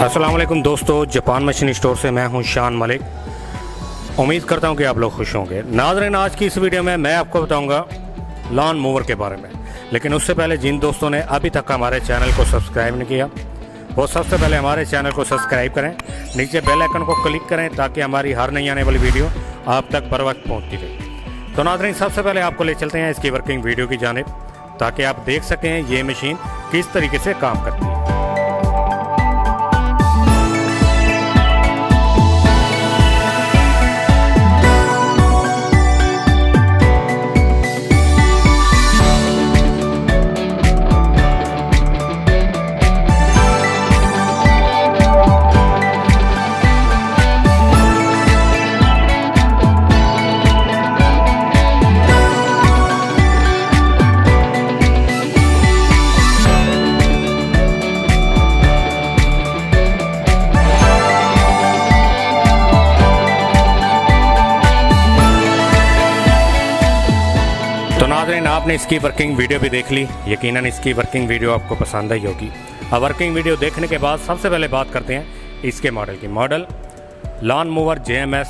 अस्सलाम वालेकुम दोस्तों, जापान मशीन स्टोर से मैं हूं शान मलिक। उम्मीद करता हूं कि आप लोग खुश होंगे। नाज़रीन, आज की इस वीडियो में मैं आपको बताऊंगा लॉन मूवर के बारे में। लेकिन उससे पहले जिन दोस्तों ने अभी तक हमारे चैनल को सब्सक्राइब नहीं किया, वो सबसे पहले हमारे चैनल को सब्सक्राइब करें, नीचे बेल आइकन को क्लिक करें ताकि हमारी हर नई आने वाली वीडियो आप तक बर वक्त पहुँचती रहे। तो नाज़रीन, सबसे पहले आपको ले चलते हैं इसकी वर्किंग वीडियो की जानिब, ताकि आप देख सकें ये मशीन किस तरीके से काम करती है। तो नाज़रीन, आपने इसकी वर्किंग वीडियो भी देख ली। यकीनन इसकी वर्किंग वीडियो आपको पसंद आई होगी। अब वर्किंग वीडियो देखने के बाद सबसे पहले बात करते हैं इसके मॉडल की। Model lawn mower JMS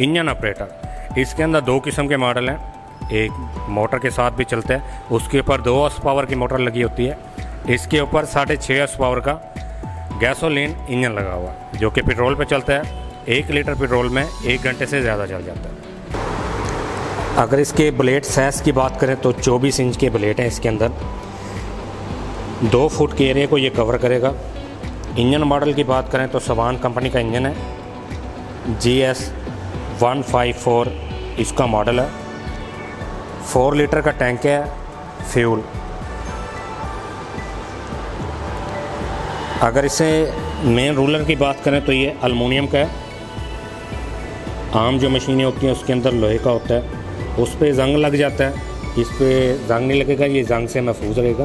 engine operator. इसके अंदर दो किस्म के मॉडल हैं। एक मोटर के साथ भी चलता है, उसके ऊपर 2 हॉर्स पावर की मोटर लगी होती है। इसके ऊपर 6.5 हॉर्स पावर का गैसोलीन इंजन लगा हुआ है, जो कि पेट्रोल पर चलता है। 1 लीटर पेट्रोल में 1 घंटे से ज़्यादा चल जाता है। अगर इसके ब्लेड साइज़ की बात करें तो 24 इंच के ब्लेड हैं इसके अंदर। 2 फुट के एरिया को ये कवर करेगा। इंजन मॉडल की बात करें तो सवान कंपनी का इंजन है, GS 154 इसका मॉडल है। 4 लीटर का टैंक है फ्यूल। अगर इसे मेन रूलर की बात करें तो ये एल्युमिनियम का है। आम जो मशीनें होती हैं उसके अंदर लोहे का होता है, उस पर जंग लग जाता है। इस पर जंग नहीं लगेगा, ये जंग से महफूज रहेगा।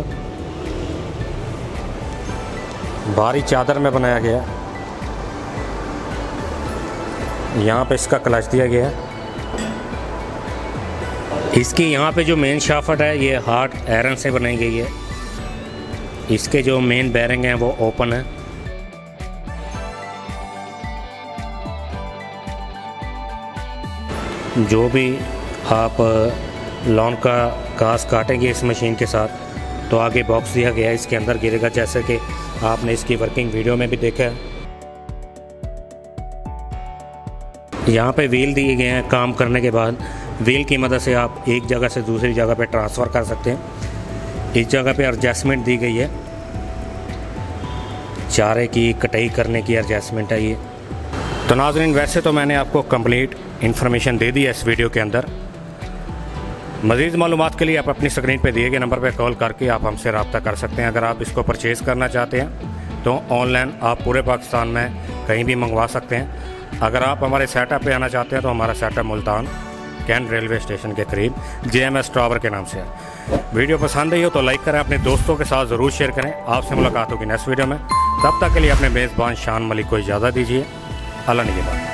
भारी चादर में बनाया गया। यहाँ पे इसका क्लच दिया गया है। इसकी यहाँ पे जो मेन शाफ्ट है ये हार्ड आयरन से बनाई गई है। इसके जो मेन बेरिंग हैं वो ओपन है। जो भी आप लॉन का घास काटेंगे इस मशीन के साथ, तो आगे बॉक्स दिया गया है, इसके अंदर गिरेगा, जैसे कि आपने इसकी वर्किंग वीडियो में भी देखा है। यहाँ पे व्हील दिए गए हैं। काम करने के बाद व्हील की मदद से आप एक जगह से दूसरी जगह पे ट्रांसफ़र कर सकते हैं। इस जगह पे एडजस्टमेंट दी गई है, चारे की कटाई करने की एडजस्टमेंट है ये। तो नाज़रीन, वैसे तो मैंने आपको कंप्लीट इन्फॉर्मेशन दे दी है इस वीडियो के अंदर। मज़ीद मालूमात के लिए आप अपनी स्क्रीन पर दिए गए नंबर पर कॉल करके आप हमसे रब्ता कर सकते हैं। अगर आप इसको परचेज़ करना चाहते हैं तो ऑनलाइन आप पूरे पाकिस्तान में कहीं भी मंगवा सकते हैं। अगर आप हमारे सेटअप पे आना चाहते हैं तो हमारा setup Multan cantt railway station के करीब JMS टावर के नाम से है। वीडियो पसंद आई हो तो लाइक करें, अपने दोस्तों के साथ ज़रूर शेयर करें। आपसे मुलाकात होगी नेक्स्ट वीडियो में। तब तक के लिए अपने मेज़बान शान मलिक को इजाज़त दीजिए। अल्लाह निगहबान।